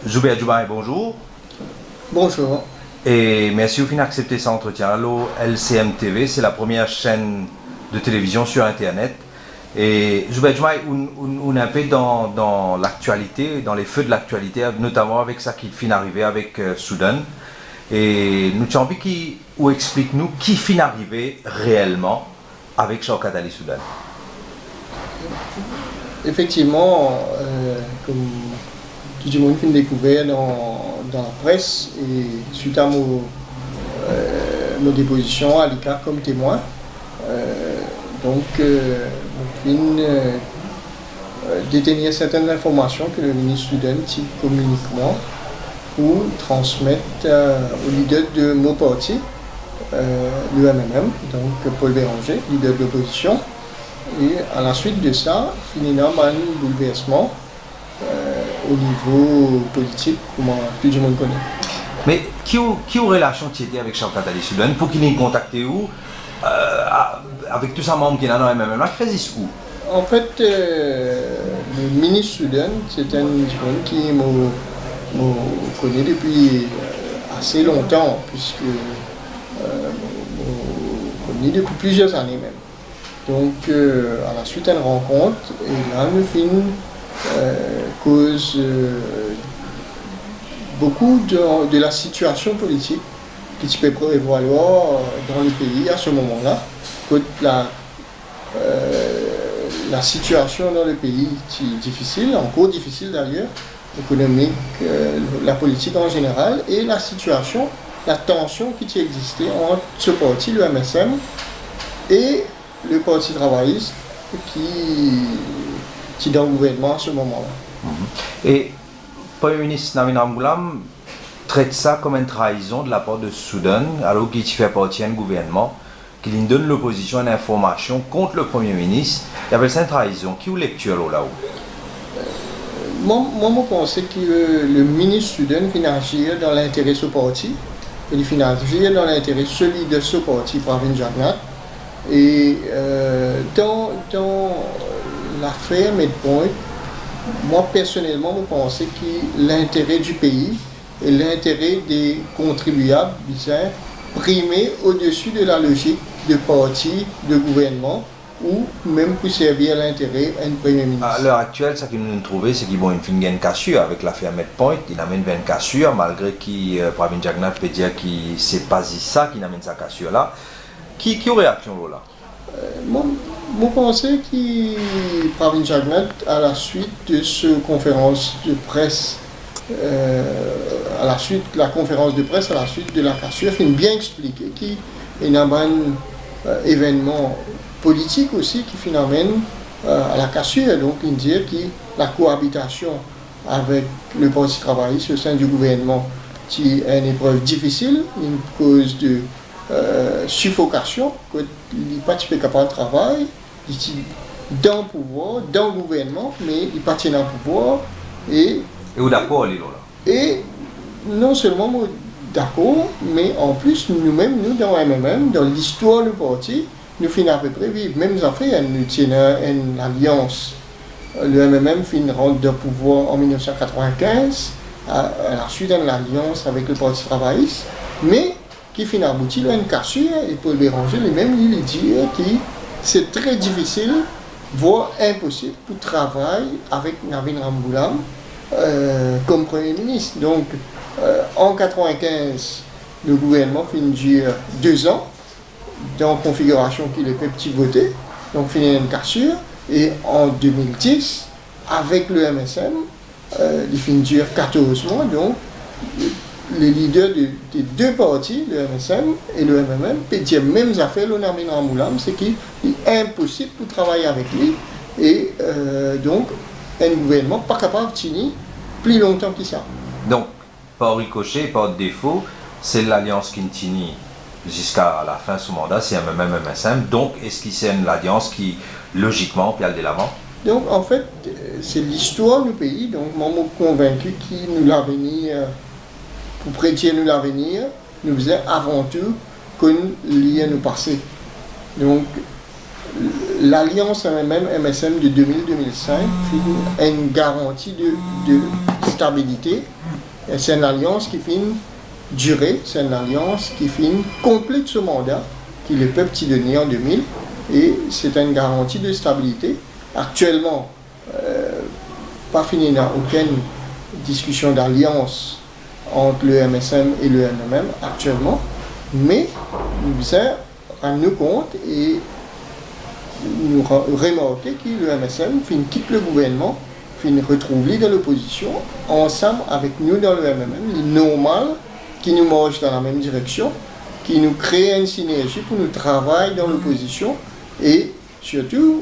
Joubert Djoubaï, bonjour. Bonjour. Et merci au fin d'accepter cet entretien. Allô, LCM TV, c'est la première chaîne de télévision sur Internet. Et Joubert Djoubaï, on est un peu dans l'actualité, dans les feux de l'actualité, notamment avec ça qui fin arrivé avec Soudan. Et nous avons envie ou explique-nous qui fin arrivé réellement avec Shaukat Ali Soudan. Effectivement, comme tout le monde a découvert dans la presse et suite à nos dépositions à l'ICA comme témoin, on fin détenir certaines informations que le ministre Soudan communiquement pour transmettre au leader de mon parti, l'UMMM, donc Paul Béranger, leader de l'opposition. Et à la suite de ça, finira un bouleversement au niveau politique, comme tout le monde connaît. Mais qui a relation avec Shaukat Ali Soudan pour qu'il ait contacté où avec tous ces membres qui sont dans le MMM, qui où? En fait, le ministre Soudan, c'est un homme qui me connaît depuis assez longtemps, puisque me connaît depuis plusieurs années même. Donc, à la suite d'une rencontre, et là, nous finissons cause beaucoup de la situation politique qui tu peux prévoir dans le pays à ce moment-là. La situation dans le pays est difficile, encore difficile d'ailleurs, économique, la politique en général, et la situation, la tension qui existait entre ce parti, le MSM, et le Parti travailliste qui est dans le gouvernement à ce moment-là. Et le Premier ministre Namin Ramgoolam traite ça comme une trahison de la part de Soudan, alors qu'il fait partie d'un gouvernement, qu'il donne l'opposition une information contre le Premier ministre. Il appelle ça une trahison. Qui est lecture là-haut? Moi, je pense que le ministre Soudan finit dans l'intérêt de ce parti, il finit dans l'intérêt celui de ce parti, Pravin Jagnat. Et dans l'affaire Medpoint, moi personnellement, je pense que l'intérêt du pays et l'intérêt des contribuables bizarres primé au-dessus de la logique de parti, de gouvernement, ou même pour servir l'intérêt d'un Premier ministre. À l'heure actuelle, ce qu'ils nous ont trouvé, c'est qu'ils ont une cassure avec l'affaire Medpoint. Il amène une cassure, malgré que Pravin Jagnat peut dire que c'est pas ça qui amène sa cassure-là. Qui a réaction là? Moi, pense que Pravin Jagnat, à la suite de cette conférence de presse, à la suite de la cassure, il a bien expliqué qu'il y a un événement politique aussi qui finalement à la cassure. Donc, il dit que la cohabitation avec le Parti travailliste au sein du gouvernement est une épreuve difficile, une cause de suffocation, que il n'est pas capable de travailler, il est dans le pouvoir, dans le gouvernement, mais il n'est pas dans le pouvoir. Et où d'accord, là? Et non seulement d'accord, mais en plus, nous-mêmes, nous, dans MMM, dans l'histoire du parti, nous finissons à peu près vivre même affaires. Nous tenons une alliance. Le MMM finit rentre de pouvoir en 1995, à la suite d'une alliance avec le Parti travailliste, mais qui finit abouti à une cassure, et Paul Béranger lui-même il dit que c'est très difficile, voire impossible pour travailler avec Namin Ramgoolam comme Premier ministre. Donc en 1995, le gouvernement finit dure 2 ans dans la configuration qu'il est petit voté, donc finit une cassure, et en 2010, avec le MSM, il finit dure 14 mois, donc les leaders des deux partis, le MSM et le MMM, peut dire même affaires au Namin Ramgoolam, c'est qu'il est impossible de travailler avec lui, et donc un gouvernement pas capable de tenir plus longtemps que ça. Donc, par ricochet, par défaut, c'est l'alliance qui tient jusqu'à la fin de son mandat, c'est MMM, MSM, donc est-ce qu'il c'est une alliance qui, logiquement, peut aller de l'avant? Donc, en fait, c'est l'histoire du pays, donc moi, je suis convaincu qu'il nous l'avenir, pour prêter nous l'avenir, nous faisait avant tout qu'on liait nous passé. Donc, l'alliance MMM-MSM de 2000-2005 a une garantie de stabilité. C'est une alliance qui finit durer, c'est une alliance qui finit complète ce mandat, qui le peuple s'y donné en 2000, et c'est une garantie de stabilité. Actuellement, pas fini dans aucune discussion d'alliance entre le MSM et le MMM actuellement, mais nous devons rendre compte et nous remarquer que le MSM quitte le gouvernement, retrouve dans l'opposition, ensemble avec nous dans le MMM, il est normal qui nous marche dans la même direction, qui nous crée une synergie pour nous travailler dans l'opposition, et surtout,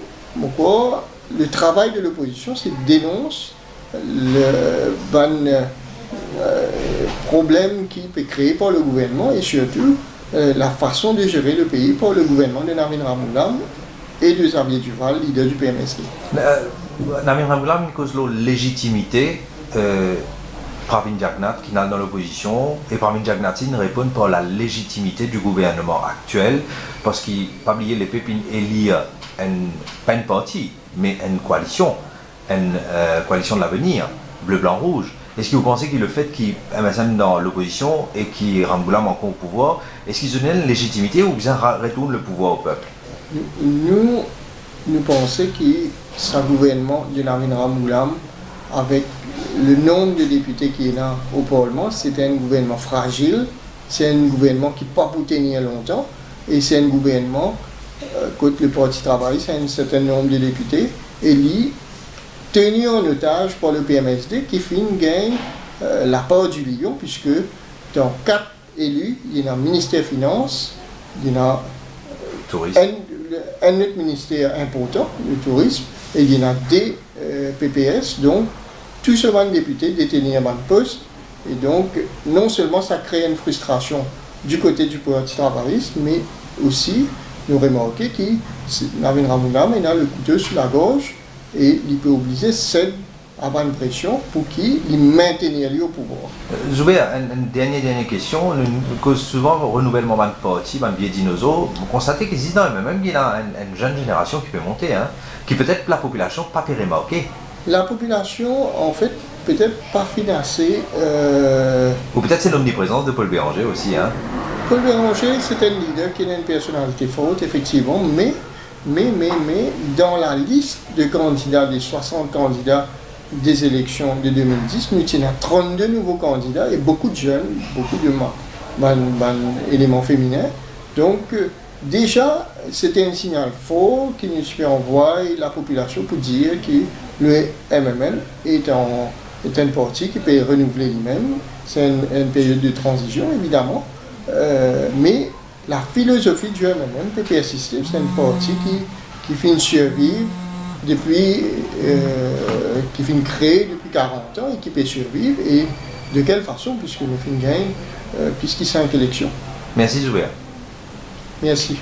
le travail de l'opposition, c'est dénoncer le problème qui peut créer par le gouvernement, et surtout la façon de gérer le pays par le gouvernement de Navin Ramgoolam et de Xavier Duval, leader du PMSD. Navin Ramgoolam cause la légitimité Pravin Jagnat qui est dans l'opposition, et Pravin Jagnat répond par la légitimité du gouvernement actuel, parce qu'il n'a pas oublié les pépines élire pas une parti, mais une coalition de l'avenir, bleu, blanc, rouge. Est-ce que vous pensez que le fait qu'il MSM dans l'opposition et qu'il Ramgoolam encore au pouvoir, est-ce qu'ils donnent une légitimité ou bien retournent le pouvoir au peuple? Nous pensons que ce gouvernement de Navin Ramgoolam, avec le nombre de députés qui est là au Parlement, c'est un gouvernement fragile, c'est un gouvernement qui n'a pas pu tenir longtemps, et c'est un gouvernement, côté le Parti travailliste, c'est un certain nombre de députés, et lui, tenu en otage par le PMSD, qui gagne la part du lion, puisque dans 4 élus, il y a un ministère des Finances, il y a un autre ministère important, le tourisme, et il y en a des PPS, donc tous ces députés détenus à un poste, et donc non seulement ça crée une frustration du côté du Parti travailliste, mais aussi nous remarquons que Navin Ramgoolam a le couteau sur la gorge et il peut obliger celle à avoir une pression pour qu'il maintienne lui au pouvoir. Zoubé, une dernière question. Cause souvent le renouvellement de parti, de vieux dinosaures, vous constatez qu'il existe même il y a une jeune génération qui peut monter, hein, qui peut-être la population pas peut remarquer. La population, en fait, peut-être pas financée. Ou peut-être c'est l'omniprésence de Paul Béranger aussi. Hein. Paul Béranger, c'est un leader qui a une personnalité forte, effectivement, mais dans la liste de candidats, des 60 candidats des élections de 2010, nous tenons 32 nouveaux candidats et beaucoup de jeunes, beaucoup d'éléments féminins. Donc, déjà, c'était un signal fort qui nous envoie la population pour dire que le MMM est un parti qui peut renouveler lui-même. C'est une période de transition, évidemment. Mais la philosophie du MMM peut persister. C'est un parti qui finit survivre depuis, qui finit créer depuis 40 ans et qui peut survivre. Et de quelle façon, puisque nous finissons gagne, puisqu'il y a 5 élections. Merci Zoubé. Merci.